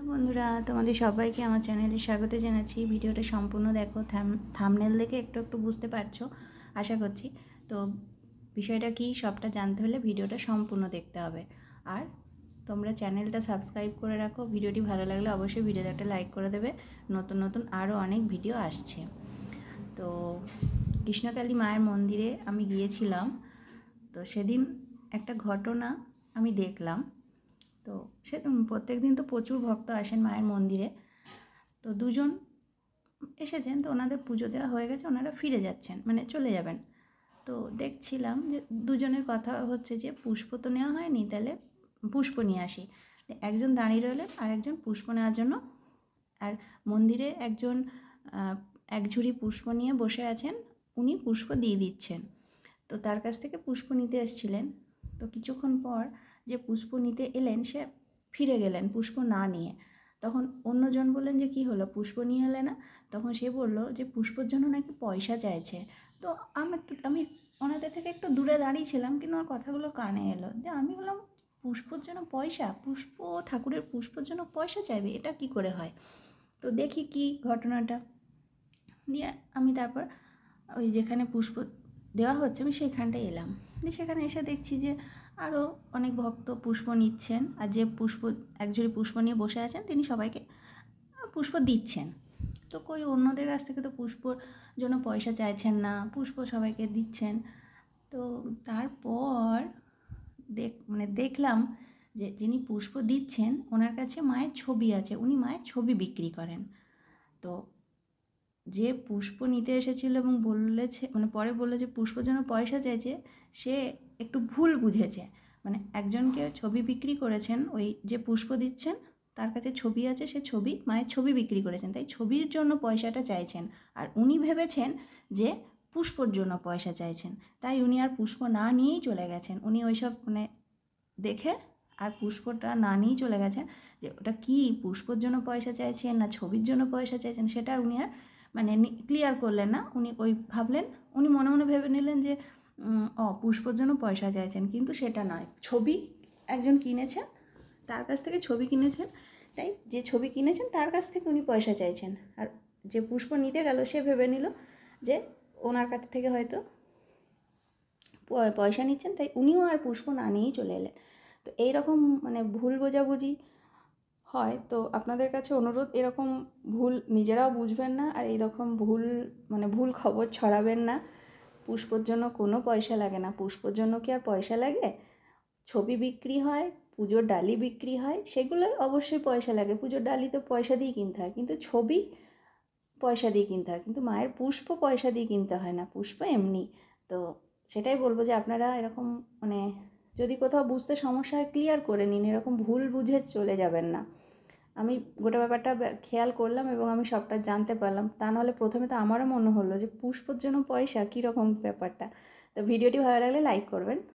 বন্ধুরা, তোমাদের সবাইকে আমার চ্যানেলে স্বাগত জানাচ্ছি। ভিডিওটা সম্পূর্ণ দেখো, থাম্বনেল দেখে একটু একটু বুঝতে পারছো আশা করছি। তো বিষয়টা কি সবটা জানতে হলে ভিডিওটা সম্পূর্ণ দেখতে হবে। আর তোমরা চ্যানেলটা সাবস্ক্রাইব করে রাখো। ভিডিওটি ভালো লাগলে অবশ্যই ভিডিওতে একটা লাইক করে দেবে। নতুন নতুন আরও অনেক ভিডিও আসছে। তো কৃষ্ণকালী মায়ের মন্দিরে আমি গিয়েছিলাম। তো সেদিন একটা ঘটনা আমি দেখলাম। তো সে প্রত্যেক দিন তো প্রচুর ভক্ত আসেন মায়ের মন্দিরে। তো দুজন এসেছেন, তো ওনাদের পুজো দেওয়া হয়ে গেছে, ওনারা ফিরে যাচ্ছেন, মানে চলে যাবেন। তো দেখছিলাম যে দুজনের কথা হচ্ছে যে পুষ্প তো নেওয়া হয়নি, তাহলে পুষ্প নিয়ে আসি। একজন দাঁড়িয়ে রইলেন আর একজন পুষ্প নেওয়ার জন্য। আর মন্দিরে একজন এক ঝুড়ি পুষ্প নিয়ে বসে আছেন, উনি পুষ্প দিয়ে দিচ্ছেন। তো তার কাছ থেকে পুষ্প নিতে এসেছিলেন। তো কিছুক্ষণ পর যে পুষ্প নিতে এলেন সে ফিরে গেলেন পুষ্প না নিয়ে। তখন অন্যজন বললেন যে কী হলো, পুষ্প নিয়ে এলে না? তখন সে বলল যে পুষ্পর জন্য নাকি পয়সা চাইছে। তো আমি ওনাদের থেকে একটু দূরে দাঁড়িয়েছিলাম, কিন্তু আমার কথাগুলো কানে এলো। যে আমি বললাম, পুষ্পর জন্য পয়সা? পুষ্প, ঠাকুরের পুষ্পর জন্য পয়সা চাইবে, এটা কি করে হয়? তো দেখি কি ঘটনাটা। দিয়ে আমি তারপর ওই যেখানে পুষ্প দেওয়া হচ্ছে আমি সেইখানটায় এলাম। দিয়ে সেখানে এসে দেখছি যে আরও অনেক ভক্ত পুষ্প নিচ্ছেন, আর যে পুষ্প একজুড়ি পুষ্প নিয়ে বসে আছেন তিনি সবাইকে পুষ্প দিচ্ছেন। তো কই অন্যদের কাছ থেকে তো পুষ্পর জন্য পয়সা চাইছেন না, পুষ্প সবাইকে দিচ্ছেন। তো তারপর দেখলাম যে যিনি পুষ্প দিচ্ছেন ওনার কাছে মায়ের ছবি আছে, উনি মায়ের ছবি বিক্রি করেন। তো যে পুষ্প নিতে এসেছিল এবং বলেছে, মানে পরে বললো যে পুষ্পর জন্য পয়সা চাইছে, সে একটু ভুল বুঝেছে। মানে একজনকে ছবি বিক্রি করেছেন, ওই যে পুষ্প দিচ্ছেন তার কাছে ছবি আছে, সে ছবি মায়ের ছবি বিক্রি করেছেন, তাই ছবির জন্য পয়সাটা চাইছেন। আর উনি ভেবেছেন যে পুষ্পর জন্য পয়সা চাইছেন, তাই উনি আর পুষ্প না নিয়েই চলে গেছেন। উনি ওইসব দেখে আর পুষ্পটা না নিয়েই চলে গেছেন। যে ওটা কি পুষ্পর জন্য পয়সা চাইছেন না ছবির জন্য পয়সা চাইছেন সেটা উনি আর ক্লিয়ার করলেন না। উনি ওই ভাবলেন, উনি মনে মনে ভেবে নিলেন যে পুষ্পর জন্য পয়সা চাইছেন, কিন্তু সেটা নয়। ছবি একজন কিনেছেন, তার কাছ থেকে ছবি কিনেছেন, তাই যে ছবি কিনেছেন তার কাছ থেকে উনি পয়সা চাইছেন। আর যে পুষ্প নিতে গেল সে ভেবে নিল যে ওনার কাছ থেকে হয়তো পয়সা নিচ্ছেন, তাই উনিও আর পুষ্প না নিয়েই চলে এলেন। তো এইরকম ভুল বোঝাবুঝি হয়। তো আপনাদের কাছে অনুরোধ, এরকম ভুল নিজেরাও বুঝবেন না, আর এইরকম ভুল খবর ছড়াবেন না। পুষ্পর জন্য কোনো পয়সা লাগে না। পুষ্পর জন্য কি আর পয়সা লাগে? ছবি বিক্রি হয়, পুজোর ডালি বিক্রি হয়, সেগুলোই অবশ্যই পয়সা লাগে। পুজোর ডালি তো পয়সা দিয়ে কিনতে হয়, কিন্তু ছবি পয়সা দিয়ে কিনতে হয়, কিন্তু মায়ের পুষ্প পয়সা দিয়ে কিনতে হয় না, পুষ্প এমনি। তো সেটাই বলবো যে আপনারা এরকম যদি কোথাও বুঝতে সমস্যা হয় ক্লিয়ার করে নিন, এরকম ভুল বুঝে চলে যাবেন না। আমি গোটা ব্যাপারটা খেয়াল করলাম এবং আমি সবটা জানতে পারলাম। তা নাহলে প্রথমে তো আমারও মনে হলো যে পুষ্পর জন্য পয়সা, কীরকম ব্যাপারটা। তো ভিডিওটি ভালো লাগলে লাইক করবেন।